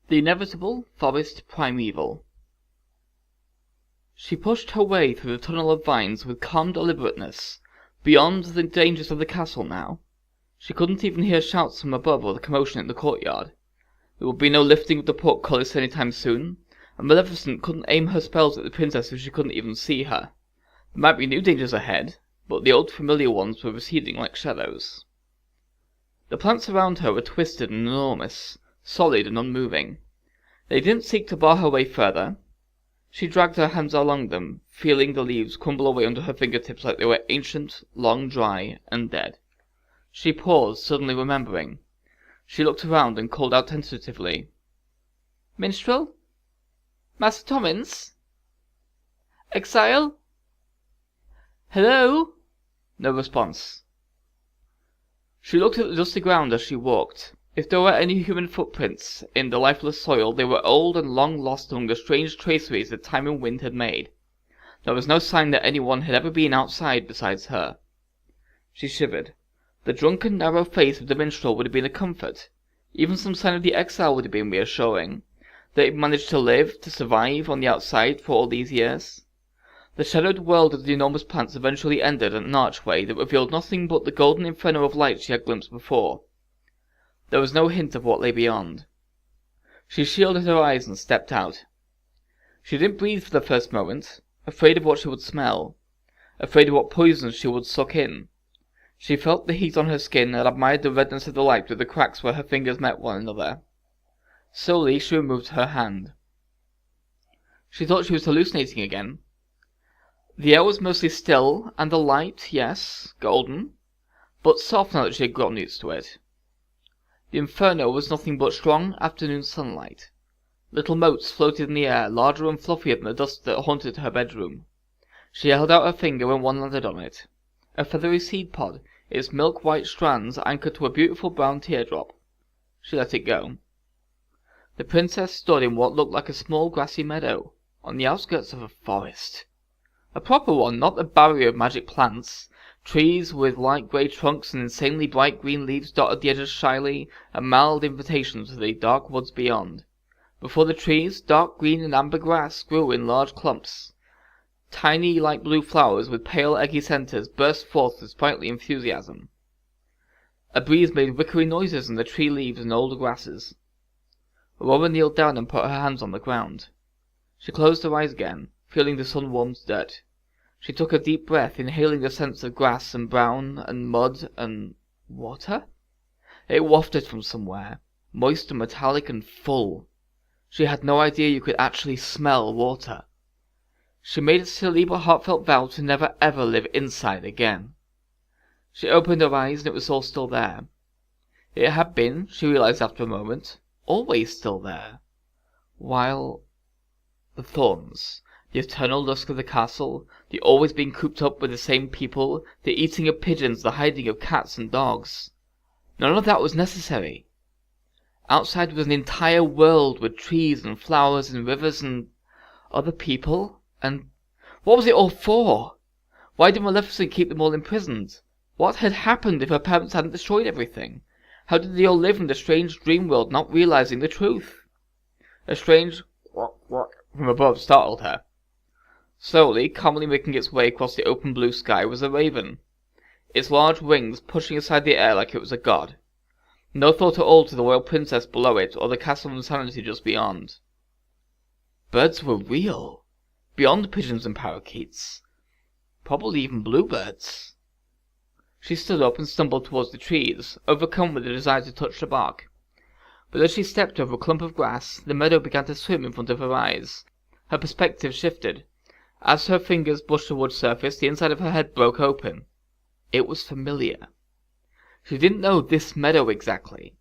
The inevitable forest primeval. She pushed her way through the tunnel of vines with calm deliberateness, beyond the dangers of the castle now. She couldn't even hear shouts from above or the commotion in the courtyard. There would be no lifting of the portcullis any time soon, and Maleficent couldn't aim her spells at the princess if she couldn't even see her. There might be new dangers ahead, but the old familiar ones were receding like shadows. The plants around her were twisted and enormous, solid and unmoving. They didn't seek to bar her way further. She dragged her hands along them, feeling the leaves crumble away under her fingertips like they were ancient, long dry, and dead. She paused, suddenly remembering. She looked around and called out tentatively. "Minstrel? Master Tommins? Exile? Hello?" No response. She looked at the dusty ground as she walked. If there were any human footprints in the lifeless soil, they were old and long lost among the strange traceries that time and wind had made. There was no sign that anyone had ever been outside besides her. She shivered. The drunken, narrow face of the minstrel would have been a comfort. Even some sign of the exile would have been reassuring. That he'd managed to live, to survive on the outside for all these years. The shadowed world of the enormous plants eventually ended at an archway that revealed nothing but the golden inferno of light she had glimpsed before. There was no hint of what lay beyond. She shielded her eyes and stepped out. She didn't breathe for the first moment, afraid of what she would smell, afraid of what poisons she would suck in. She felt the heat on her skin and admired the redness of the light through the cracks where her fingers met one another. Slowly she removed her hand. She thought she was hallucinating again. The air was mostly still, and the light, yes, golden, but soft now that she had grown used to it. The inferno was nothing but strong afternoon sunlight. Little motes floated in the air, larger and fluffier than the dust that haunted her bedroom. She held out her finger when one landed on it. A feathery seed pod, its milk-white strands anchored to a beautiful brown teardrop. She let it go. The princess stood in what looked like a small grassy meadow, on the outskirts of a forest. A proper one, not a barrier of magic plants. Trees with light grey trunks and insanely bright green leaves dotted the edges shyly, a mild invitation to the dark woods beyond. Before the trees, dark green and amber grass grew in large clumps. Tiny light blue flowers with pale eggy centres burst forth with sprightly enthusiasm. A breeze made rickery noises in the tree leaves and older grasses. Aurora kneeled down and put her hands on the ground. She closed her eyes again, feeling the sun-warmed dirt. She took a deep breath, inhaling the scents of grass and brown and mud and water. It wafted from somewhere, moist and metallic and full. She had no idea you could actually smell water. She made a silly but heartfelt vow to never ever live inside again. She opened her eyes and it was all still there. It had been, she realized after a moment, always still there. While the thorns, the eternal dusk of the castle, the always being cooped up with the same people, the eating of pigeons, the hiding of cats and dogs. None of that was necessary. Outside was an entire world with trees and flowers and rivers and other people, and what was it all for? Why did Maleficent keep them all imprisoned? What had happened if her parents hadn't destroyed everything? How did they all live in the strange dream world, not realizing the truth? A strange "quack" from above startled her. Slowly, calmly making its way across the open blue sky was a raven, its large wings pushing aside the air like it was a god. No thought at all to the royal princess below it, or the castle of insanity just beyond. Birds were real, beyond pigeons and parakeets, probably even bluebirds. She stood up and stumbled towards the trees, overcome with the desire to touch the bark. But as she stepped over a clump of grass, the meadow began to swim in front of her eyes. Her perspective shifted. As her fingers brushed the wood surface, the inside of her head broke open. It was familiar. She didn't know this meadow exactly,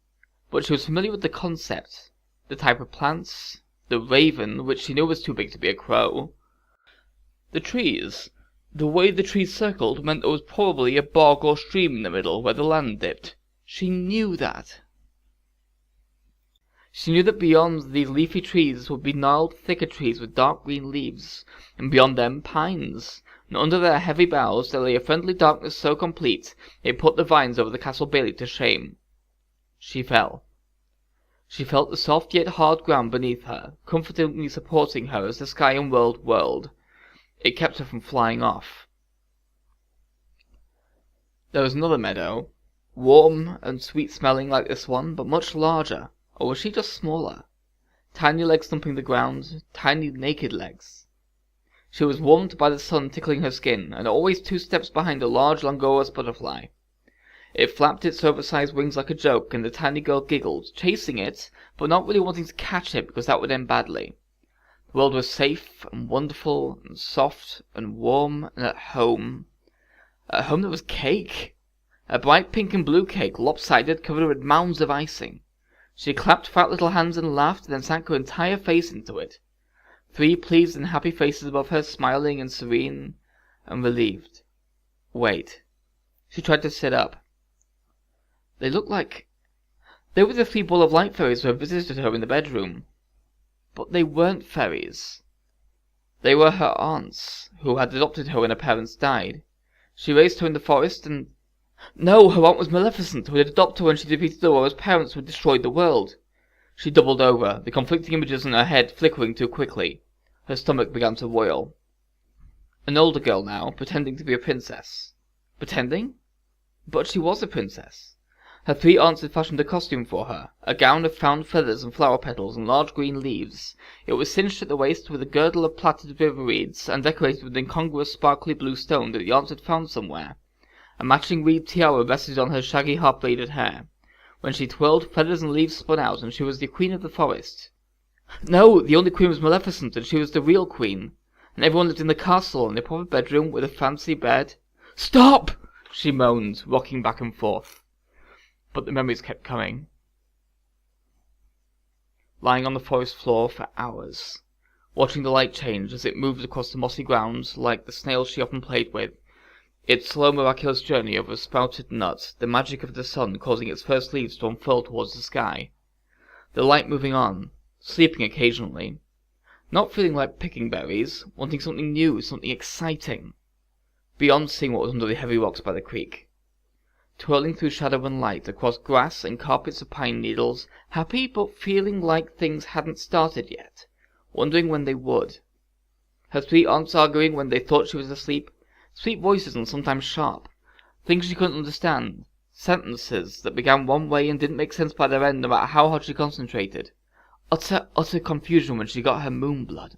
but she was familiar with the concept, the type of plants, the raven, which she knew was too big to be a crow. The trees. The way the trees circled meant there was probably a bog or stream in the middle where the land dipped. She knew that. She knew that beyond these leafy trees would be gnarled, thicker trees with dark green leaves, and beyond them pines, and under their heavy boughs there lay a friendly darkness so complete it put the vines over the castle bailey to shame. She fell. She felt the soft yet hard ground beneath her, comfortingly supporting her as the sky and world whirled. It kept her from flying off. There was another meadow, warm and sweet-smelling like this one, but much larger. Or was she just smaller? Tiny legs thumping the ground, tiny naked legs. She was warmed by the sun tickling her skin, and always 2 steps behind a large langourous butterfly. It flapped its oversized wings like a joke, and the tiny girl giggled, chasing it, but not really wanting to catch it because that would end badly. The world was safe and wonderful and soft and warm and at home. At home there was cake. A bright pink and blue cake, lopsided, covered with mounds of icing. She clapped fat little hands and laughed, and then sank her entire face into it. 3 pleased and happy faces above her, smiling and serene and relieved. Wait. She tried to sit up. They looked like... They were the 3 ball of light fairies who had visited her in the bedroom. But they weren't fairies. They were her aunts, who had adopted her when her parents died. She raised her in the forest and... No, her aunt was Maleficent, who had adopted her when she defeated Aurora's parents who had destroyed the world. She doubled over, the conflicting images in her head flickering too quickly. Her stomach began to boil. An older girl now, pretending to be a princess. Pretending? But she was a princess. Her 3 aunts had fashioned a costume for her, a gown of found feathers and flower petals and large green leaves. It was cinched at the waist with a girdle of plaited river reeds, and decorated with incongruous sparkly blue stone that the aunts had found somewhere. A matching reed tiara rested on her shaggy half-braided hair. When she twirled, feathers and leaves spun out, and she was the queen of the forest. No, the only queen was Maleficent, and she was the real queen. And everyone lived in the castle, in a proper bedroom with a fancy bed. Stop! She moaned, rocking back and forth. But the memories kept coming. Lying on the forest floor for hours, watching the light change as it moved across the mossy ground like the snails she often played with, its slow miraculous journey over a sprouted nut, the magic of the sun causing its first leaves to unfurl towards the sky. The light moving on, sleeping occasionally, not feeling like picking berries, wanting something new, something exciting, beyond seeing what was under the heavy rocks by the creek. Twirling through shadow and light, across grass and carpets of pine needles, happy but feeling like things hadn't started yet, wondering when they would. Her 3 aunts arguing when they thought she was asleep, sweet voices and sometimes sharp, things she couldn't understand, sentences that began one way and didn't make sense by their end no matter how hard she concentrated. Utter confusion when she got her moon blood.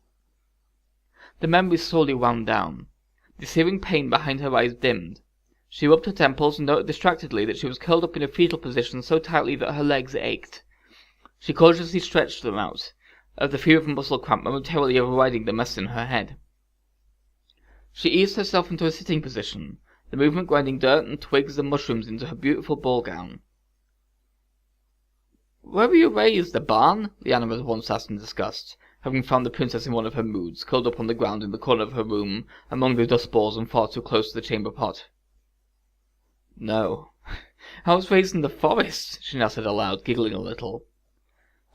The memories slowly wound down. The searing pain behind her eyes dimmed. She rubbed her temples and noted distractedly that she was curled up in a fetal position so tightly that her legs ached. She cautiously stretched them out, the fear of a muscle cramp momentarily overriding the mess in her head. She eased herself into a sitting position, the movement grinding dirt and twigs and mushrooms into her beautiful ball gown. "Where were you raised, the barn?" Leanna was once asked in disgust, having found the princess in one of her moods, curled up on the ground in the corner of her room, among the dust balls and far too close to the chamber pot. "No. I was raised in the forest," she now said aloud, giggling a little.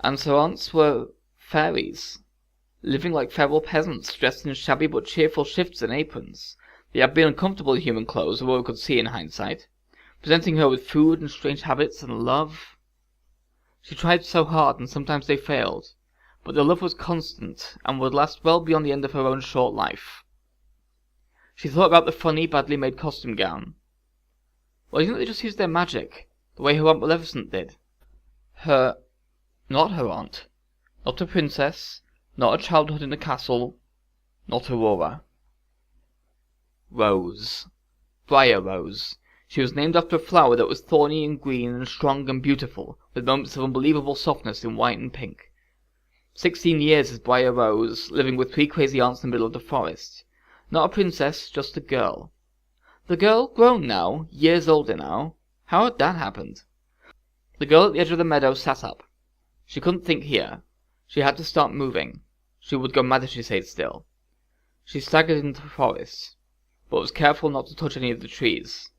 "And her aunts were fairies, living like feral peasants, dressed in shabby but cheerful shifts and aprons. They had been uncomfortable in human clothes, Aurora could see in hindsight, presenting her with food and strange habits and love. She tried so hard, and sometimes they failed, but their love was constant, and would last well beyond the end of her own short life." She thought about the funny, badly made costume gown. Why didn't they just use their magic, the way her Aunt Maleficent did? Not her aunt. Not a princess. Not a childhood in a castle. Not Aurora. Rose. Briar Rose. She was named after a flower that was thorny and green and strong and beautiful, with moments of unbelievable softness in white and pink. 16 years as Briar Rose, living with 3 crazy aunts in the middle of the forest. Not a princess, just a girl. The girl, grown now, years older now. How had that happened? The girl at the edge of the meadow sat up. She couldn't think here. She had to start moving. She would go mad if she stayed still. She staggered into the forest, but was careful not to touch any of the trees.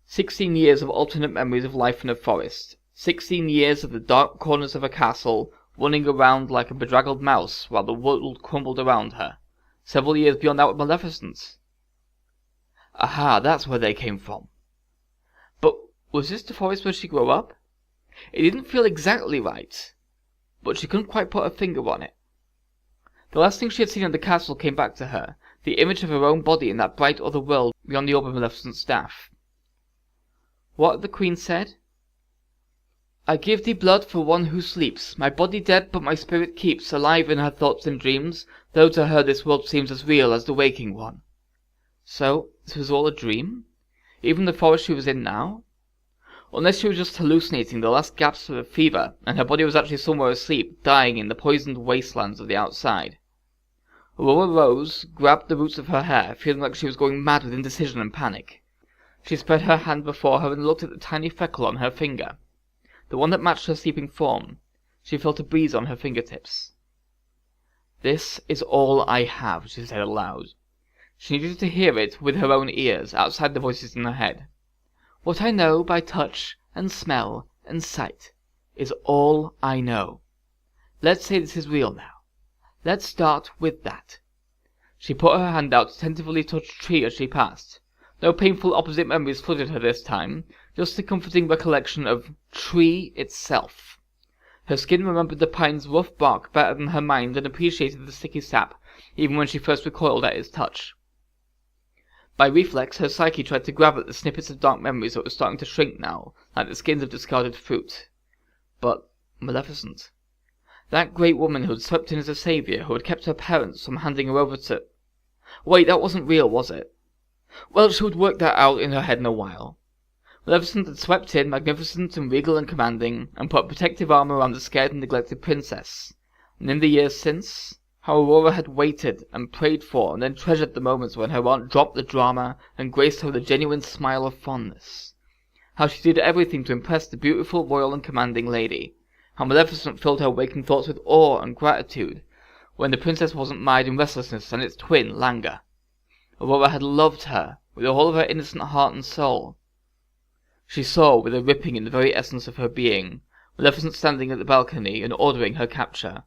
16 years of alternate memories of life in a forest. 16 years of the dark corners of a castle, running around like a bedraggled mouse while the world crumbled around her. Several years beyond that with Maleficent. Aha, that's where they came from. But was this the forest where she grew up? It didn't feel exactly right, but she couldn't quite put her finger on it. The last thing she had seen in the castle came back to her, the image of her own body in that bright other world beyond the orb of Maleficent's staff. What had the Queen said? I give thee blood for one who sleeps, my body dead but my spirit keeps, alive in her thoughts and dreams, though to her this world seems as real as the waking one. So, this was all a dream? Even the forest she was in now? Unless she was just hallucinating the last gasps of a fever, and her body was actually somewhere asleep, dying in the poisoned wastelands of the outside. Aurora Rose grabbed the roots of her hair, feeling like she was going mad with indecision and panic. She spread her hand before her and looked at the tiny freckle on her finger. The one that matched her sleeping form. She felt a breeze on her fingertips. This is all I have, she said aloud. She needed to hear it with her own ears, outside the voices in her head. What I know by touch and smell and sight is all I know. Let's say this is real now. Let's start with that. She put her hand out to tentatively touch a tree as she passed. No painful opposite memories flooded her this time, just the comforting recollection of tree itself. Her skin remembered the pine's rough bark better than her mind and appreciated the sticky sap, even when she first recoiled at its touch. By reflex, her psyche tried to grab at the snippets of dark memories that were starting to shrink now, like the skins of discarded fruit. But Maleficent. That great woman who had swept in as a saviour, who had kept her parents from handing her over to... Wait, that wasn't real, was it? Well, she would work that out in her head in a while. Maleficent had swept in, magnificent and regal and commanding, and put protective arm around the scared and neglected princess. And in the years since, how Aurora had waited and prayed for and then treasured the moments when her aunt dropped the drama and graced her with a genuine smile of fondness. How she did everything to impress the beautiful, royal and commanding lady. How Maleficent filled her waking thoughts with awe and gratitude, when the princess wasn't mired in restlessness and its twin, languor. Aurora had loved her with all of her innocent heart and soul. She saw, with a ripping in the very essence of her being, Maleficent standing at the balcony and ordering her capture.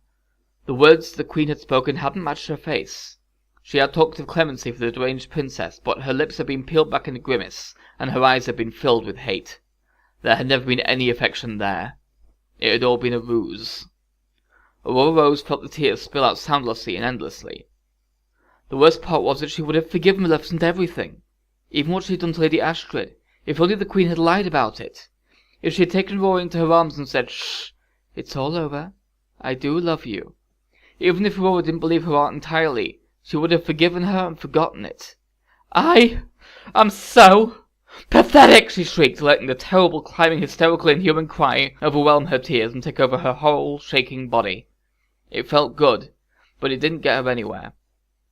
The words the Queen had spoken hadn't matched her face. She had talked of clemency for the deranged princess, but her lips had been peeled back in a grimace, and her eyes had been filled with hate. There had never been any affection there. It had all been a ruse. Aurora Rose felt the tears spill out soundlessly and endlessly. The worst part was that she would have forgiven Maleficent everything, even what she had done to Lady Astrid, if only the Queen had lied about it. If she had taken Aurora into her arms and said, "Shh, it's all over. I do love you." Even if Aurora didn't believe her aunt entirely, she would have forgiven her and forgotten it. I'm so pathetic, she shrieked, letting the terrible, climbing, hysterical, inhuman cry overwhelm her tears and take over her whole shaking body. It felt good, but it didn't get her anywhere.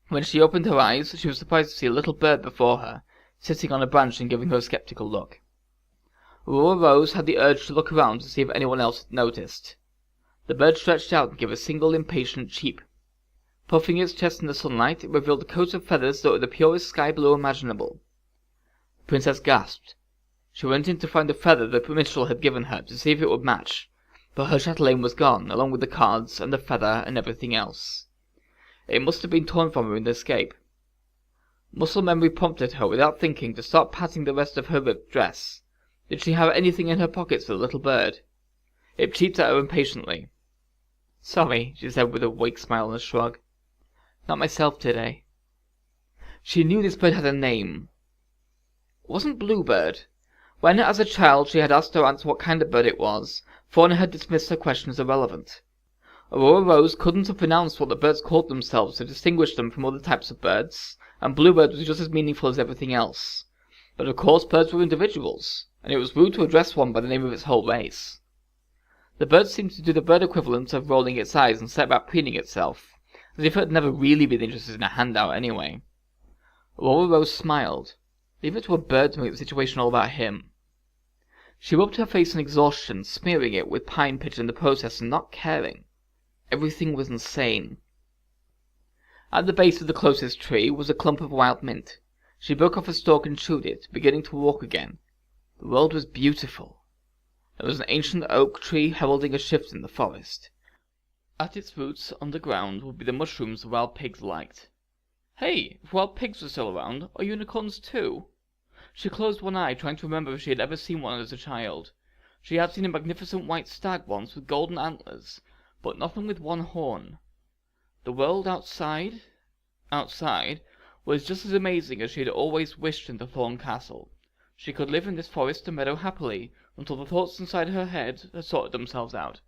When she opened her eyes, she was surprised to see a little bird before her, sitting on a branch and giving her a skeptical look. Aurora Rose had the urge to look around to see if anyone else had noticed. The bird stretched out and gave a single impatient cheep. Puffing its chest in the sunlight, it revealed a coat of feathers that were the purest sky blue imaginable. The princess gasped. She went in to find the feather the minstrel had given her, to see if it would match, but her chatelaine was gone, along with the cards and the feather and everything else. It must have been torn from her in the escape. Muscle memory prompted her, without thinking, to start patting the rest of her ripped dress. Did she have anything in her pockets for the little bird? It cheeped at her impatiently. "Sorry," she said with a weak smile and a shrug. "Not myself today." She knew this bird had a name. It wasn't Bluebird. When, as a child, she had asked her aunt what kind of bird it was, Fauna had dismissed her question as irrelevant. Aurora Rose couldn't have pronounced what the birds called themselves to distinguish them from other types of birds, and Bluebird was just as meaningful as everything else. But of course birds were individuals, and it was rude to address one by the name of its whole race. The bird seemed to do the bird equivalent of rolling its eyes and set about preening itself, as if it had never really been interested in a handout anyway. Aurora Rose smiled. Leave it to a bird to make the situation all about him. She rubbed her face in exhaustion, smearing it with pine pitch in the process and not caring. Everything was insane. At the base of the closest tree was a clump of wild mint. She broke off a stalk and chewed it, beginning to walk again. The world was beautiful. There was an ancient oak tree heralding a shift in the forest. At its roots, underground, would be the mushrooms the wild pigs liked. Hey, if wild pigs were still around, are unicorns too? She closed one eye, trying to remember if she had ever seen one as a child. She had seen a magnificent white stag once with golden antlers, but nothing with one horn. The world outside was just as amazing as she had always wished in the Thorn Castle. She could live in this forest and meadow happily until the thoughts inside her head had sorted themselves out.